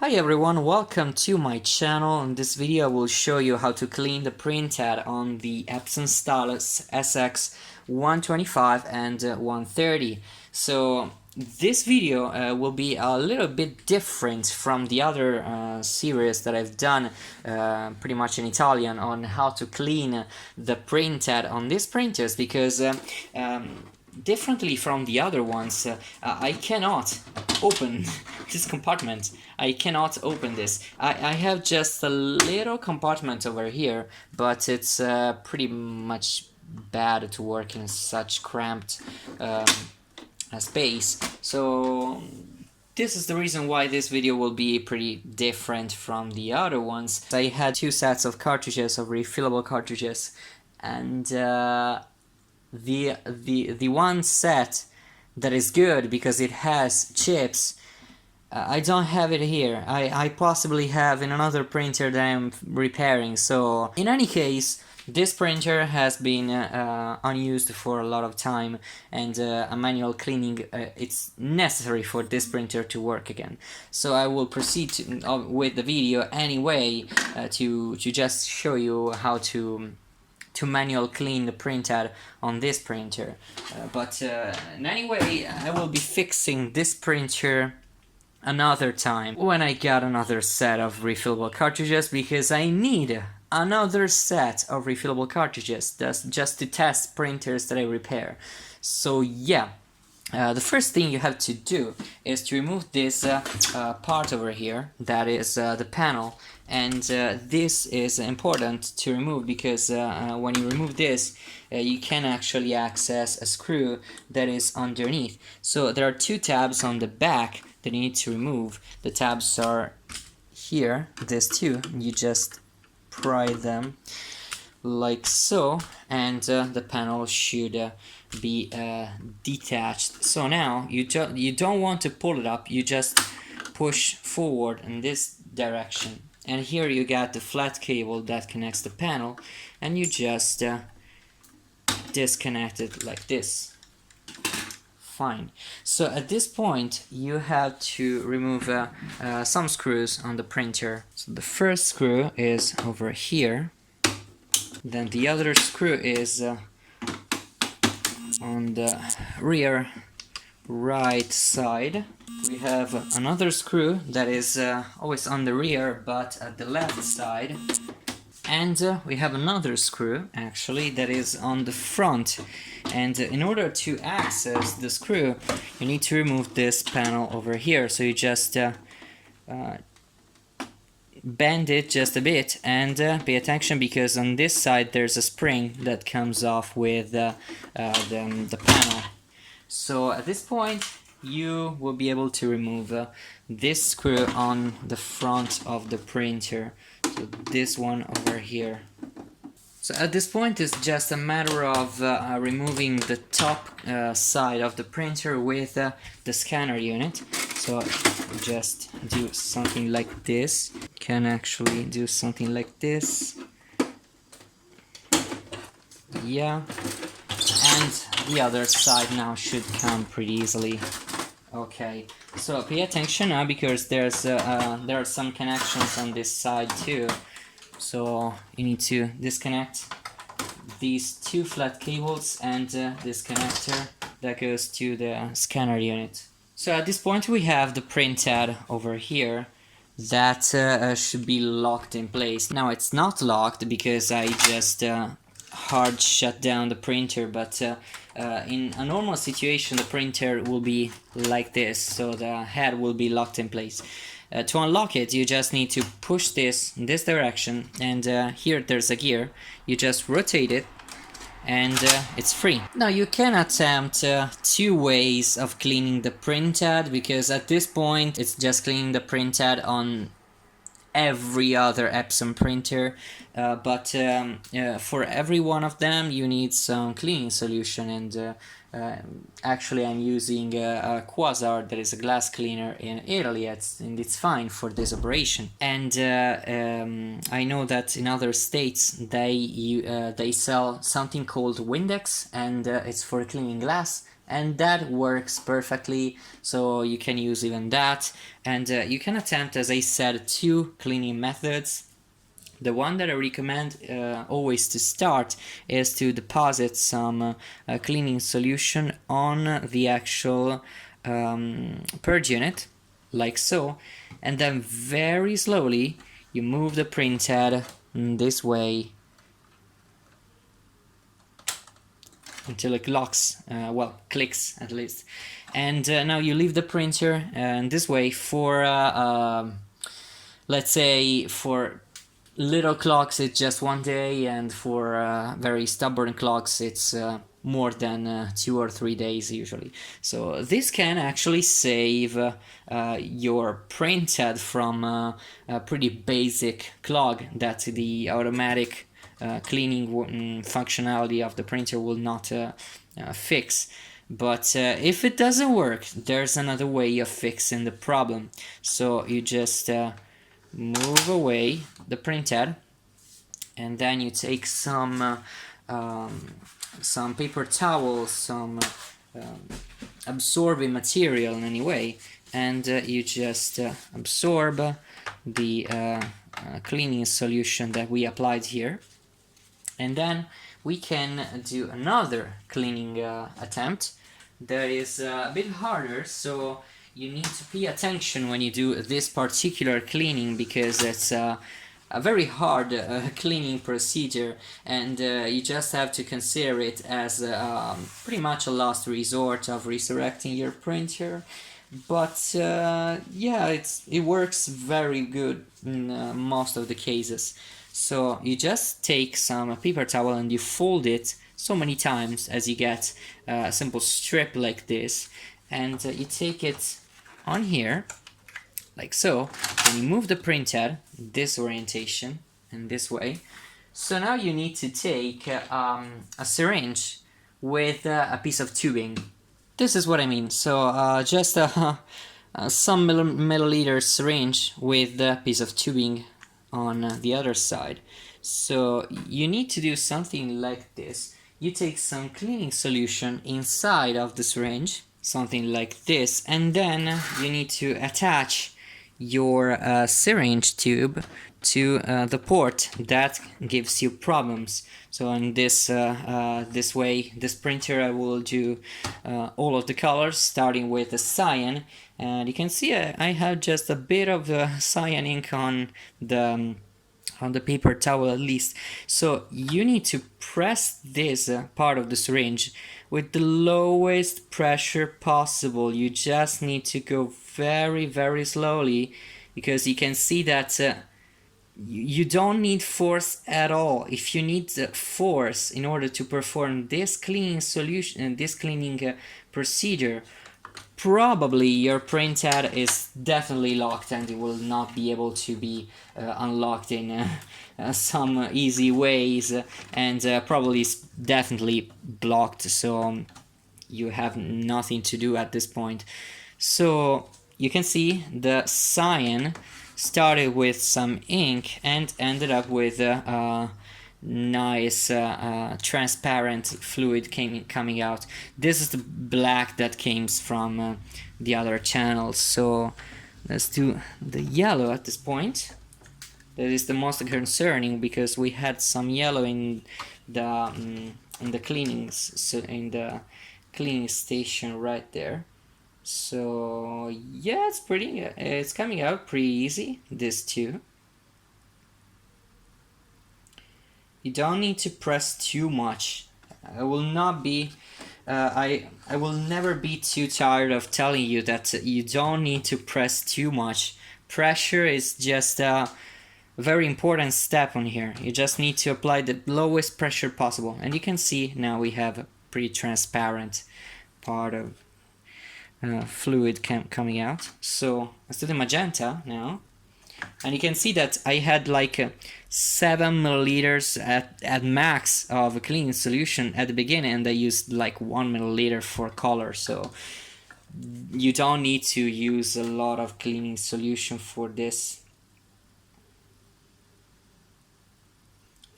Hi everyone, welcome to my channel. In this video I will show you how to clean the printhead on the Epson Stylus SX125 and 130. So this video will be a little bit different from the other series that I've done pretty much in Italian on how to clean the printhead on these printers, because differently from the other ones, I cannot open this compartment. I cannot open this. I have just a little compartment over here, but it's pretty much bad to work in such cramped space. So this is the reason why this video will be pretty different from the other ones. I had two sets of cartridges, of refillable cartridges, and the one set that is good because it has chips, I don't have it here. I possibly have in another printer that I'm repairing. So in any case, this printer has been unused for a lot of time, and a manual cleaning it's necessary for this printer to work again. So I will proceed with the video anyway, to just show you how to manual clean the printhead on this printer. But in any way, I will be fixing this printer another time when I got another set of refillable cartridges, because I need another set of refillable cartridges just to test printers that I repair. So yeah, the first thing you have to do is to remove this part over here, that is the panel, and this is important to remove because when you remove this, you can actually access a screw that is underneath. So there are two tabs on the back that you need to remove. The tabs are here, these two. You just pry them like so, and the panel should be detached. So now you don't want to pull it up, you just push forward in this direction, and here you got the flat cable that connects the panel, and you just disconnect it like this. Fine. So at this point you have to remove some screws on the printer. So the first screw is over here, then the other screw is on the rear right side. We have another screw that is always on the rear but at the left side, and we have another screw actually that is on the front. And in order to access the screw, you need to remove this panel over here. So you just bend it just a bit, and pay attention because on this side there's a spring that comes off with the panel. So at this point you will be able to remove this screw on the front of the printer, so this one over here. So at this point it's just a matter of removing the top side of the printer with the scanner unit. So just do something like this. Can actually do something like this. Yeah. And the other side now should come pretty easily. Okay, so pay attention now because there are some connections on this side too. So you need to disconnect these two flat cables and this connector that goes to the scanner unit. So at this point we have the printhead over here that should be locked in place. Now it's not locked because I just hard shut down the printer, but in a normal situation the printer will be like this, so the head will be locked in place. To unlock it, you just need to push this in this direction, and here there's a gear. You just rotate it, and it's free. Now you can attempt two ways of cleaning the printhead, because at this point it's just cleaning the printhead on every other Epson printer, but for every one of them you need some cleaning solution, and actually I'm using a Quasar, that is a glass cleaner in Italy, and it's fine for this operation. And I know that in other states they sell something called Windex, and it's for cleaning glass, and that works perfectly, so you can use even that. And you can attempt, as I said, 2 cleaning methods. The one that I recommend always to start is to deposit some cleaning solution on the actual purge unit, like so, and then very slowly you move the printhead this way until it locks, well, clicks at least. And now you leave the printer this way for, let's say, for little clocks it's just 1 day, and for very stubborn clocks it's more than 2 or 3 days usually. So this can actually save your printhead from a pretty basic clog that the automatic cleaning functionality of the printer will not fix. But if it doesn't work, there's another way of fixing the problem. So you just move away the printhead, and then you take some paper towel, some absorbing material in any way, and you just absorb the cleaning solution that we applied here. And then we can do another cleaning attempt that is a bit harder, so you need to pay attention when you do this particular cleaning, because it's a very hard cleaning procedure, and you just have to consider it as pretty much a last resort of resurrecting your printer. But yeah, it works very good in most of the cases. So you just take some paper towel and you fold it so many times as you get a simple strip like this, and you take it on here like so. Then you move the printhead this orientation and this way. So now you need to take a syringe with a piece of tubing. This is what I mean. So just some milliliter syringe with a piece of tubing on the other side. So you need to do something like this. You take some cleaning solution inside of the syringe, something like this, and then you need to attach your syringe tube to the port that gives you problems. So in this way, this printer, I will do all of the colors, starting with the cyan, and you can see I have just a bit of cyan ink on the paper towel at least. So you need to press this part of the syringe with the lowest pressure possible. You just need to go very, very slowly, because you can see that you don't need force at all. If you need force in order to perform this cleaning solution, this cleaning procedure, probably your printhead is definitely locked and it will not be able to be unlocked in some easy ways, and probably is definitely blocked, so you have nothing to do at this point. So you can see the cyan started with some ink and ended up with nice transparent fluid coming out. This is the black that came from the other channels. So let's do the yellow at this point. That is the most concerning, because we had some yellow in the cleanings, so in the cleaning station right there. So yeah, it's coming out pretty easy, this too. You don't need to press too much. I will not be I will never be too tired of telling you that you don't need to press too much. Pressure is just a very important step on here. You just need to apply the lowest pressure possible, and you can see now we have a pretty transparent part of fluid coming out. So let's do the magenta now, and you can see that I had like 7 milliliters at max of a cleaning solution at the beginning, and I used like 1 milliliter for color. So you don't need to use a lot of cleaning solution for this.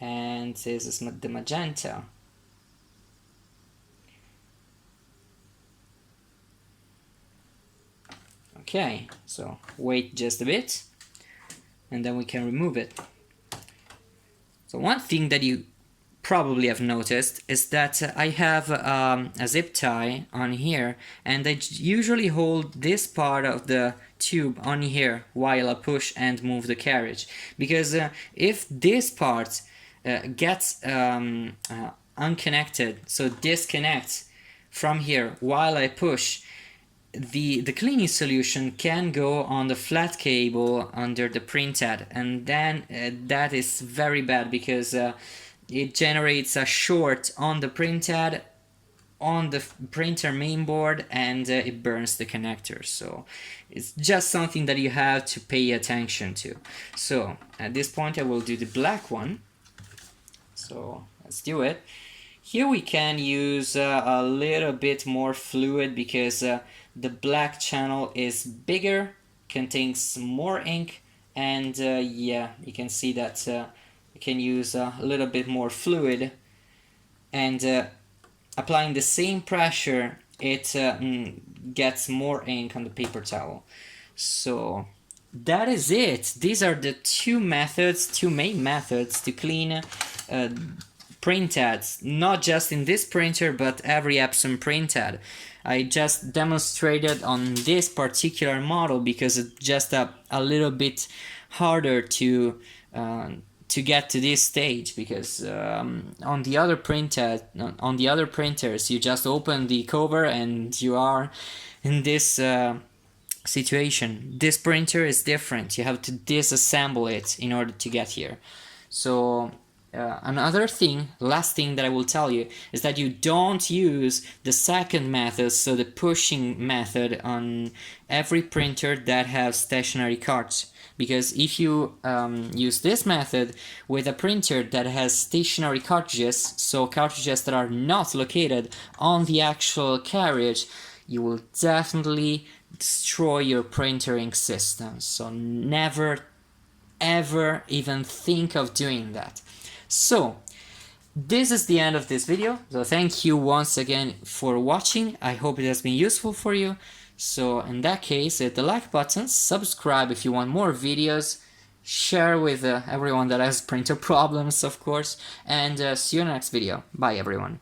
And this is the magenta. Okay, so wait just a bit, and then we can remove it. So one thing that you probably have noticed is that I have a zip tie on here, and I usually hold this part of the tube on here while I push and move the carriage, because if this part gets unconnected, so disconnects from here while I push, the cleaning solution can go on the flat cable under the printhead, and then that is very bad, because it generates a short on the printhead, on the printer mainboard, and it burns the connector. So it's just something that you have to pay attention to. So at this point I will do the black one. So let's do it. Here we can use a little bit more fluid, because the black channel is bigger, contains more ink, and yeah, you can see that you can use a little bit more fluid, and applying the same pressure, it gets more ink on the paper towel. So that is it. These are the two main methods to clean printheads, not just in this printer but every Epson printhead. I just demonstrated on this particular model because it's just a little bit harder to get to this stage, because on the other printers you just open the cover and you are in this situation. This printer is different. You have to disassemble it in order to get here. So another thing, last thing that I will tell you, is that you don't use the second method, so the pushing method, on every printer that has stationary cards. Because if you use this method with a printer that has stationary cartridges, so cartridges that are not located on the actual carriage, you will definitely destroy your printer ink system. So never ever even think of doing that. So this is the end of this video. So thank you once again for watching. I hope it has been useful for you. So in that case, hit the like button, subscribe if you want more videos, share with everyone that has printer problems, of course, and see you in the next video. Bye everyone.